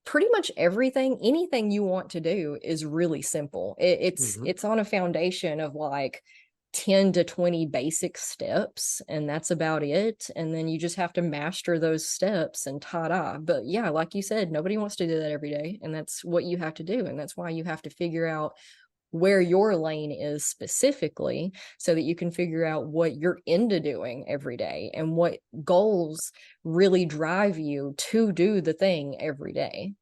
pretty much anything you want to do is really simple. It's on a foundation of like 10 to 20 basic steps, and that's about it. And then you just have to master those steps and ta-da. But yeah, like you said, nobody wants to do that every day, and that's what you have to do. And that's why you have to figure out where your lane is specifically, so that you can figure out what you're into doing every day and what goals really drive you to do the thing every day.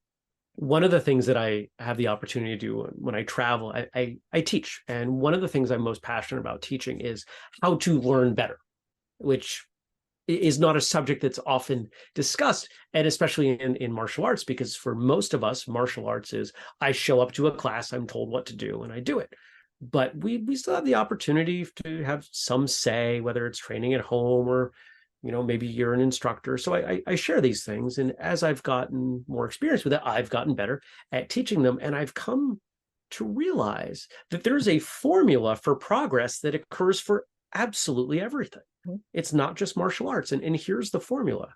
One of the things that I have the opportunity to do when I travel, I teach. And one of the things I'm most passionate about teaching is how to learn better, which is not a subject that's often discussed, and especially in martial arts, because for most of us, martial arts is I show up to a class, I'm told what to do, and I do it. But we still have the opportunity to have some say, whether it's training at home or maybe you're an instructor. So I share these things. And as I've gotten more experience with it, I've gotten better at teaching them. And I've come to realize that there's a formula for progress that occurs for absolutely everything. It's not just martial arts. And here's the formula: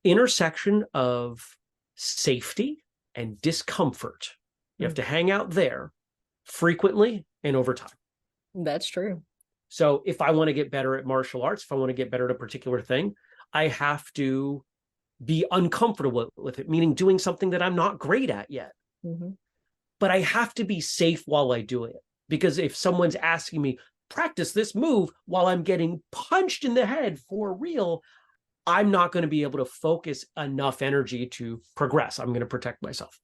intersection of safety and discomfort. You have to hang out there frequently and over time. That's true. So if I want to get better at martial arts, if I want to get better at a particular thing, I have to be uncomfortable with it, meaning doing something that I'm not great at yet. But I have to be safe while I do it. Because if someone's asking me, practice this move while I'm getting punched in the head for real, I'm not going to be able to focus enough energy to progress. I'm going to protect myself.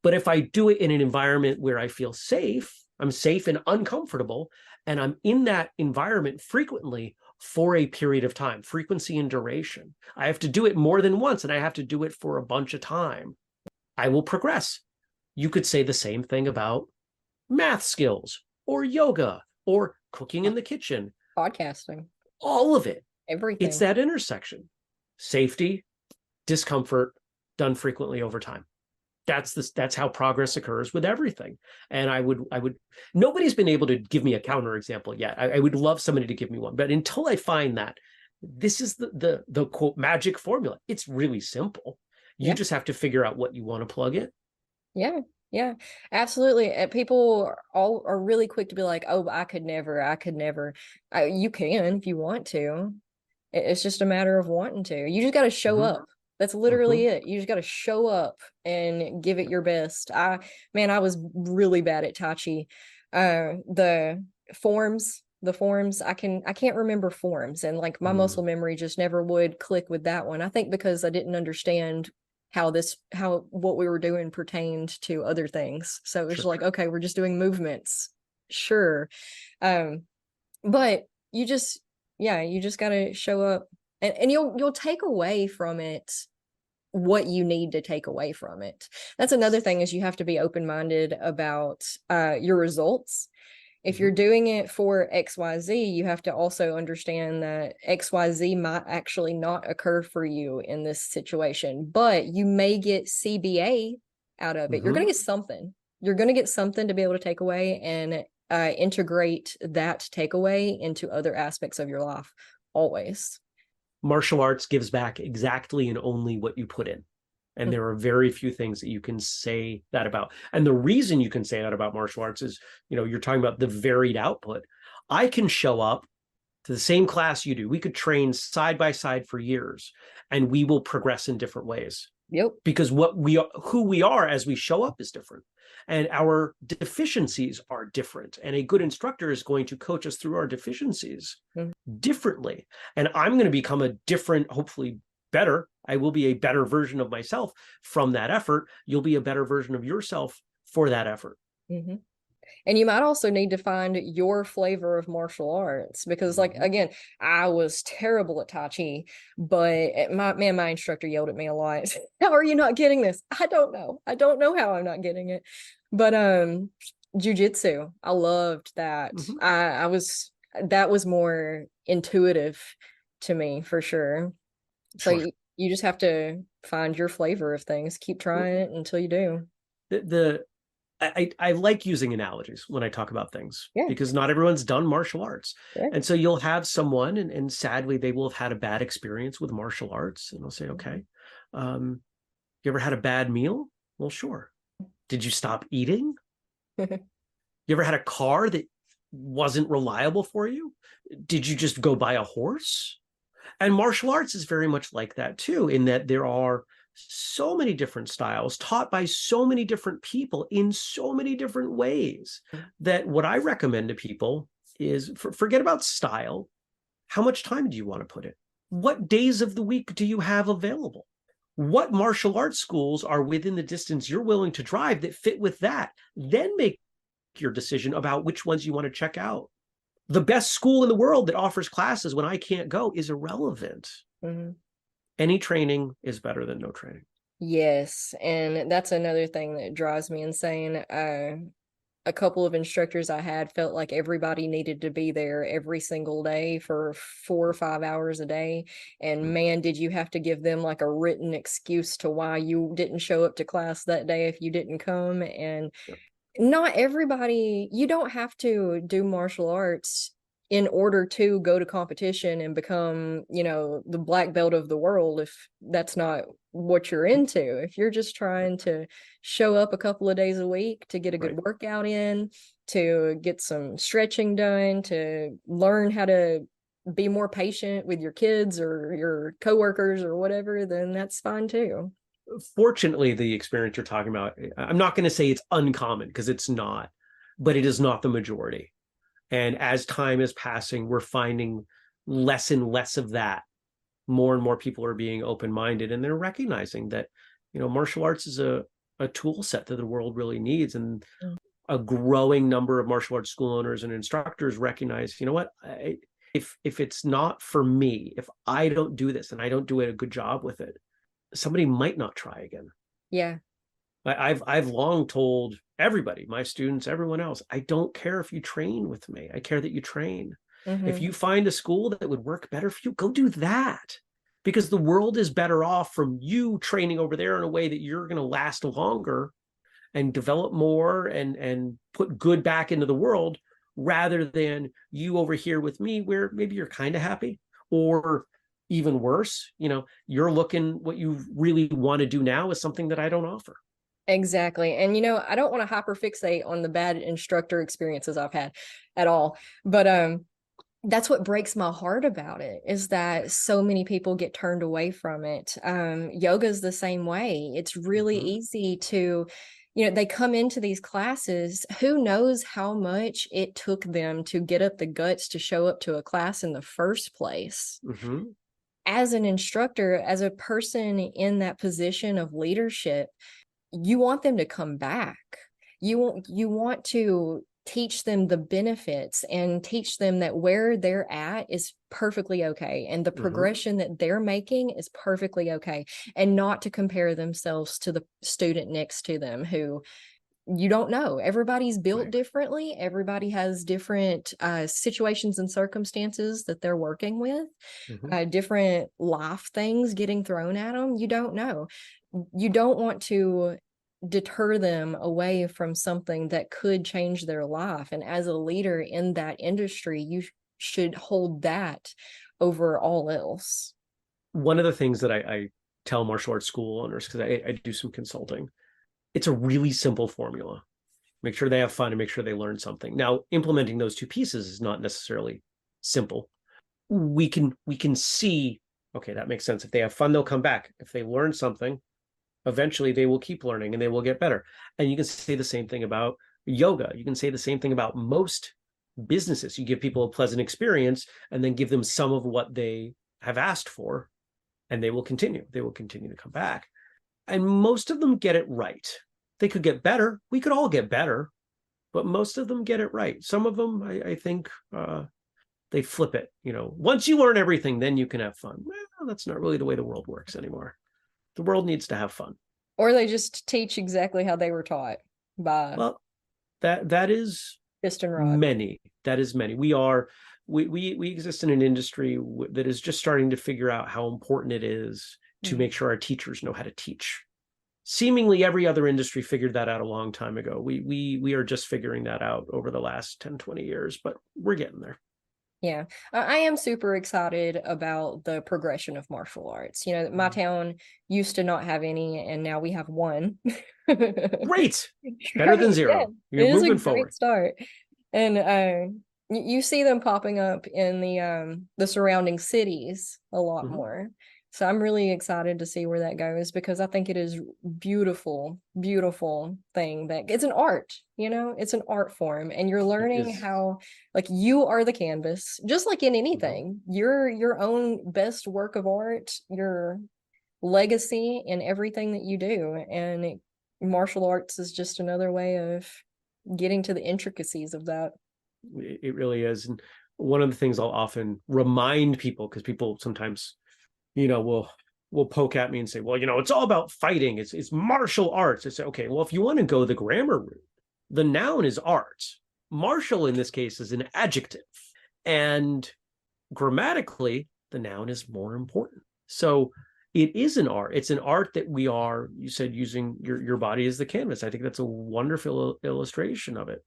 But if I do it in an environment where I feel safe, I'm safe and uncomfortable, and I'm in that environment frequently for a period of time, frequency and duration. I have to do it more than once, and I have to do it for a bunch of time. I will progress. You could say the same thing about math skills or yoga or cooking in the kitchen. Podcasting. All of it. Everything. It's that intersection. Safety, discomfort, done frequently over time. That's how progress occurs with everything. And I would nobody's been able to give me a counter example yet. I would love somebody to give me one, but until I find that, this is the quote magic formula. It's really simple. You just have to figure out what you want to plug in. Yeah, absolutely. People all are really quick to be like, oh, I could never. You can if you want to. It's just a matter of wanting to. You just got to show up. That's literally it. You just got to show up and give it your best. I was really bad at Tai Chi. The forms, I can't remember forms, and like my muscle memory just never would click with that one. I think because I didn't understand how what we were doing pertained to other things. So it was Sure. like, okay, we're just doing movements. Sure. But you just got to show up, and you'll take away from it what you need to take away from it. That's another thing, is you have to be open-minded about your results. If you're doing it for XYZ, you have to also understand that XYZ might actually not occur for you in this situation, but you may get CBA out of it. You're going to get something. You're going to get something to be able to take away and integrate that takeaway into other aspects of your life always. Martial arts gives back exactly and only what you put in. And there are very few things that you can say that about. And the reason you can say that about martial arts is, you're talking about the varied output. I can show up to the same class you do. We could train side by side for years, and we will progress in different ways. Yep. Because who we are as we show up is different, and our deficiencies are different. And a good instructor is going to coach us through our deficiencies differently. And I'm going to become a different, hopefully better. I will be a better version of myself from that effort. You'll be a better version of yourself for that effort. And you might also need to find your flavor of martial arts, because like, again, I was terrible at Tai Chi, but my instructor yelled at me a lot. How are you not getting this? I don't know how I'm not getting it. But jiu-jitsu, I loved that. That was more intuitive to me, for sure. So you just have to find your flavor of things. Keep trying it until you do. I like using analogies when I talk about things, because not everyone's done martial arts. And so you'll have someone, and sadly, they will have had a bad experience with martial arts. And they'll say, okay, you ever had a bad meal? Well, sure. Did you stop eating? You ever had a car that wasn't reliable for you? Did you just go buy a horse? And martial arts is very much like that too, in that there are so many different styles taught by so many different people in so many different ways, that what I recommend to people is forget about style. How much time do you want to put in? What days of the week do you have available? What martial arts schools are within the distance you're willing to drive that fit with that? Then make your decision about which ones you want to check out. The best school in the world that offers classes when I can't go is irrelevant. Any training is better than no training. Yes. And that's another thing that drives me insane. A couple of instructors I had felt like everybody needed to be there every single day for 4 or 5 hours a day. And man, did you have to give them like a written excuse to why you didn't show up to class that day if you didn't come. And not everybody, you don't have to do martial arts in order to go to competition and become, the black belt of the world, if that's not what you're into. If you're just trying to show up a couple of days a week to get a good workout in, to get some stretching done, to learn how to be more patient with your kids or your coworkers or whatever, then that's fine too. Fortunately, the experience you're talking about, I'm not going to say it's uncommon, because it's not, but it is not the majority. And as time is passing, we're finding less and less of that. More and more people are being open-minded, and they're recognizing that, martial arts is a tool set that the world really needs. And a growing number of martial arts school owners and instructors recognize, what, if it's not for me, if I don't do this and I don't do a good job with it, somebody might not try again. Yeah. I've long told everybody, my students, everyone else, I don't care if you train with me. I care that you train. If you find a school that would work better for you, go do that, because the world is better off from you training over there in a way that you're going to last longer and develop more and put good back into the world, rather than you over here with me where maybe you're kind of happy, or even worse, you're looking, what you really want to do now is something that I don't offer. Exactly. And, I don't want to hyperfixate on the bad instructor experiences I've had at all. But that's what breaks my heart about it, is that so many people get turned away from it. Yoga is the same way. It's really easy to, they come into these classes. Who knows how much it took them to get up the guts to show up to a class in the first place? as an instructor, as a person in that position of leadership, you want them to come back. You want to teach them the benefits and teach them that where they're at is perfectly okay, and the progression that they're making is perfectly okay, and not to compare themselves to the student next to them who you don't know. Everybody's built differently. Everybody has different situations and circumstances that they're working with, different life things getting thrown at them. You don't know. You don't want to deter them away from something that could change their life. And as a leader in that industry, you should hold that over all else. One of the things that I tell martial arts school owners, because I do some consulting, it's a really simple formula. Make sure they have fun and make sure they learn something. Now, implementing those two pieces is not necessarily simple. We can see, okay, that makes sense. If they have fun, they'll come back. If they learn something, eventually they will keep learning and they will get better. And you can say the same thing about yoga. You can say the same thing about most businesses. You give people a pleasant experience and then give them some of what they have asked for, and they will continue. They will continue to come back. And most of them get it right. They could get better. We could all get better, but most of them get it right. Some of them, I think, they flip it. Once you learn everything, then you can have fun. Well, that's not really the way the world works anymore. The world needs to have fun. Or they just teach exactly how they were taught by. Well, that is fist and rod. Many. That is many. We exist in an industry that is just starting to figure out how important it is to make sure our teachers know how to teach. Seemingly every other industry figured that out a long time ago. We are just figuring that out over the last 10, 20 years, but we're getting there. Yeah, I am super excited about the progression of martial arts. My town used to not have any, and now we have one. Great. Better than zero. Yeah, You're moving forward. Great start. And you see them popping up in the surrounding cities a lot more. So I'm really excited to see where that goes, because I think it is beautiful, beautiful thing that it's an art, it's an art form, and you're learning how, like, you are the canvas, just like in anything, you're your own best work of art, your legacy in everything that you do. And martial arts is just another way of getting to the intricacies of that. It really is. And one of the things I'll often remind people, because people sometimes will poke at me and say, well, it's all about fighting. It's martial arts. I say, okay, well, if you want to go the grammar route, the noun is art. Martial in this case is an adjective. And grammatically, the noun is more important. So it is an art. It's an art that we are, you said, using your body as the canvas. I think that's a wonderful illustration of it.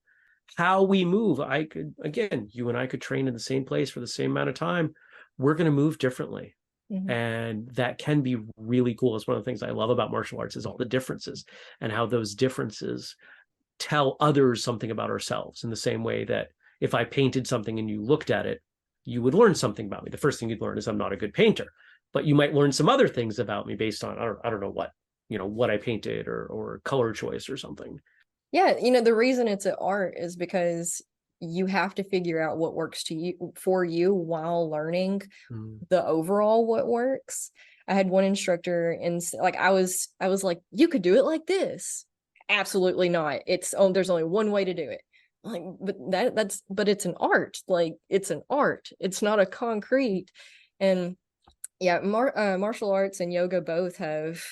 How we move. You and I could train in the same place for the same amount of time. We're going to move differently. And that can be really cool. It's one of the things I love about martial arts is all the differences and how those differences tell others something about ourselves, in the same way that if I painted something and you looked at it, you would learn something about me. The first thing you'd learn is I'm not a good painter, but you might learn some other things about me based on, I don't know what, what I painted or color choice or something. Yeah. The reason it's an art is because you have to figure out what works for you while learning the overall what works. I had one instructor, and I was like, you could do it like this. Absolutely not. There's only one way to do it. Like, but it's an art. Like, it's an art. It's not a concrete. And yeah, martial arts and yoga both have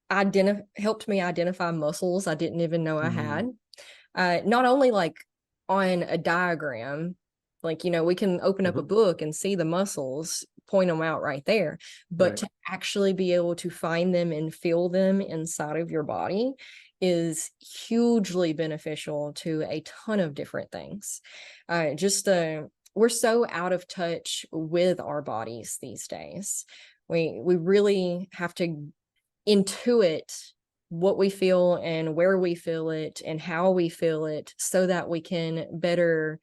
helped me identify muscles I didn't even know I had. Not only like on a diagram, like, we can open up a book and see the muscles, point them out right there, but to actually be able to find them and feel them inside of your body is hugely beneficial to a ton of different things. We're so out of touch with our bodies these days. We really have to intuit what we feel and where we feel it and how we feel it, so that we can better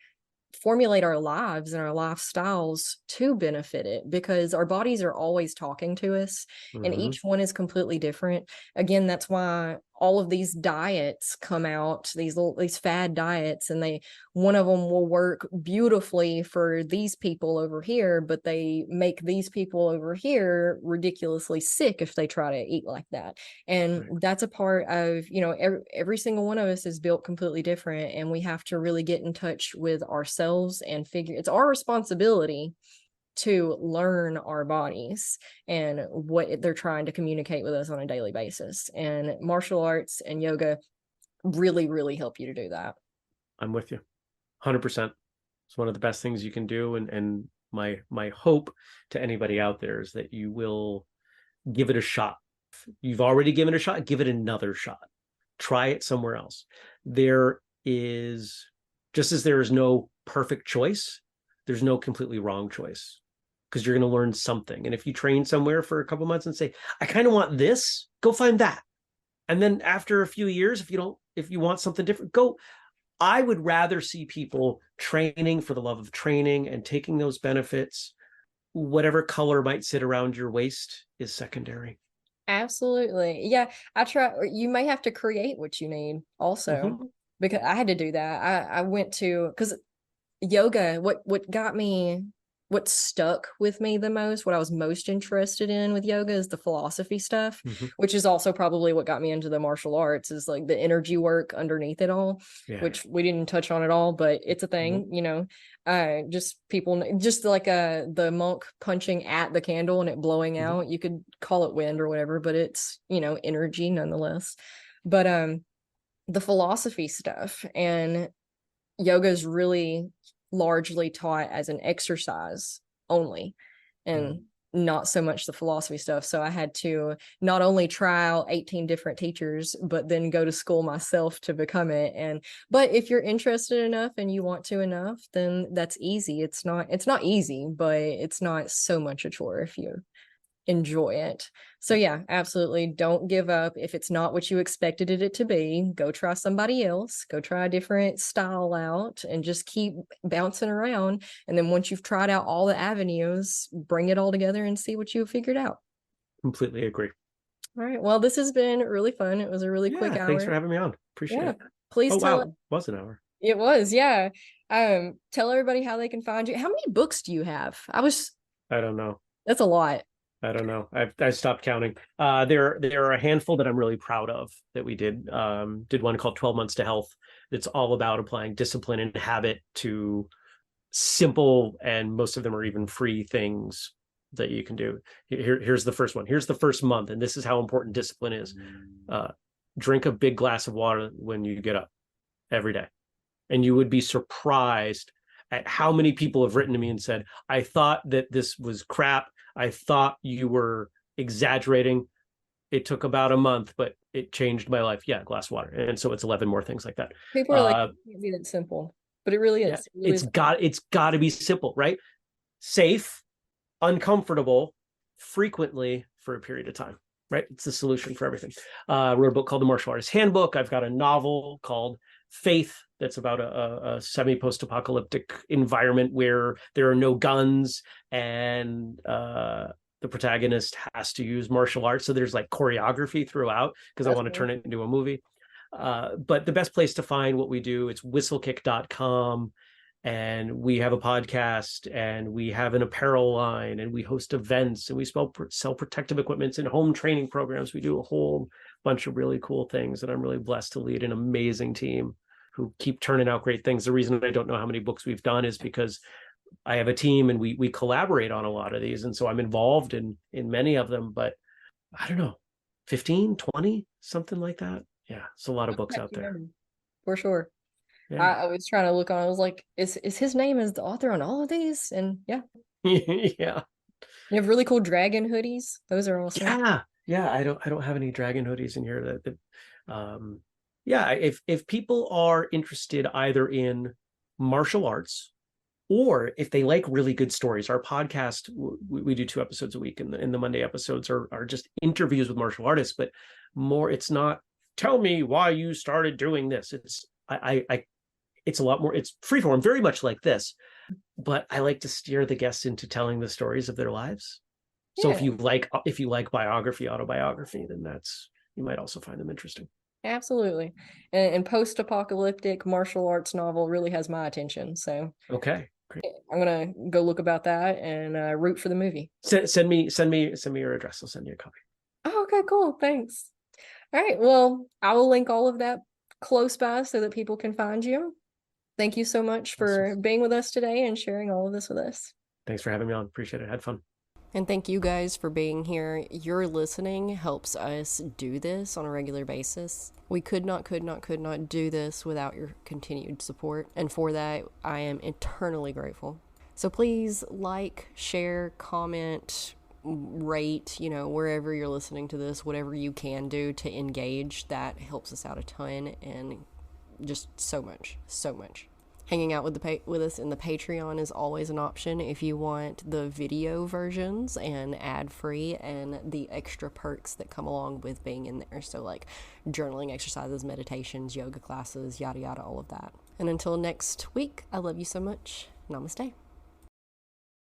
formulate our lives and our lifestyles to benefit it, because our bodies are always talking to us and each one is completely different. Again, that's why all of these diets come out, these fad diets, and one of them will work beautifully for these people over here, but they make these people over here ridiculously sick if they try to eat like that. And that's a part of, every single one of us is built completely different, and we have to really get in touch with ourselves and figure it's our responsibility to learn our bodies and what they're trying to communicate with us on a daily basis. And martial arts and yoga really, really help you to do that. I'm with you 100%. It's one of the best things you can do. And my hope to anybody out there is that you will give it a shot. You've already given it a shot, give it another shot. Try it somewhere else. There is, just as there is no perfect choice, there's no completely wrong choice, because you're going to learn something. And if you train somewhere for a couple months and say, I kind of want this, go find that. And then after a few years, if you want something different, go. I would rather see people training for the love of training and taking those benefits. Whatever color might sit around your waist is secondary. Absolutely. Yeah. You may have to create what you need also, because I had to do that. I went to, because yoga, what stuck with me the most, what I was most interested in with yoga is the philosophy stuff, which is also probably what got me into the martial arts, is like the energy work underneath it all, which we didn't touch on at all, but it's a thing, just people, just like the monk punching at the candle and it blowing out. You could call it wind or whatever, but it's, energy nonetheless. But the philosophy stuff, and yoga is really largely taught as an exercise only, and not so much the philosophy stuff. So I had to not only try out 18 different teachers, but then go to school myself to become it. But if you're interested enough and you want to enough, then that's easy. It's not easy, but it's not so much a chore if you enjoy it. So yeah, absolutely, don't give up. If it's not what you expected it to be, go try somebody else, go try a different style out, and just keep bouncing around. And then once you've tried out all the avenues, bring it all together and see what you've figured out. Completely agree. All right, well, this has been really fun. It was a really quick hour. Thanks for having me on. Appreciate it. Please tell it was an hour. It was, yeah. Tell everybody how they can find you. How many books do you have? I don't know. That's a lot. I don't know. I stopped counting. There are a handful that I'm really proud of that we did. Did one called 12 Months to Health. It's all about applying discipline and habit to simple, and most of them are even free things that you can do. Here's the first one. Here's the first month, and this is how important discipline is. Drink a big glass of water when you get up every day. And you would be surprised at how many people have written to me and said, I thought that this was crap. I thought you were exaggerating. It took about a month, but it changed my life. Yeah, glass of water. And so it's 11 more things like that. People are like, it can't be that simple, but it really is. Yeah, it's got to be simple, right? Safe, uncomfortable, frequently, for a period of time, right? It's the solution for everything. I wrote a book called The Martial Artist Handbook. I've got a novel called Faith that's about a semi-post-apocalyptic environment where there are no guns, and the protagonist has to use martial arts. So there's like choreography throughout, because I want to turn it into a movie. But the best place to find what we do, it's whistlekick.com. And we have a podcast, and we have an apparel line, and we host events, and we sell protective equipment and home training programs. We do a whole bunch of really cool things. And I'm really blessed to lead an amazing team who keep turning out great things. The reason I don't know how many books we've done is because I have a team, and we collaborate on a lot of these. And so I'm involved in many of them, but I don't know, 15, 20, something like that. Yeah, it's a lot of books out there. For sure. Yeah. I was trying to look on, I was like, is his name as the author on all of these? And yeah. Yeah. You have really cool dragon hoodies. Those are awesome. Yeah. I don't have any dragon hoodies in here if people are interested either in martial arts, or if they like really good stories. Our podcast, we do 2 episodes a week, and the Monday episodes are just interviews with martial artists, but more, it's not tell me why you started doing this. It's a lot more, it's freeform, very much like this, but I like to steer the guests into telling the stories of their lives. So if you like biography, autobiography, then you might also find them interesting. Absolutely. And post-apocalyptic martial arts novel really has my attention. So Okay, great. I'm gonna go look about that and root for the movie. Send me your address. I'll send you a copy. Oh, okay, cool. Thanks. All right. Well, I will link all of that close by so that people can find you. Thank you so much Awesome. for being with us today and sharing all of this with us. Thanks for having me on. Appreciate it. Had fun. And thank you guys for being here. Your listening helps us do this on a regular basis. We could not do this without your continued support. And for that, I am eternally grateful. So please like, share, comment, rate, wherever you're listening to this, whatever you can do to engage. That helps us out a ton and just so much, so much. Hanging out with us in the Patreon is always an option if you want the video versions and ad-free and the extra perks that come along with being in there. So like journaling exercises, meditations, yoga classes, yada yada, all of that. And until next week, I love you so much. Namaste.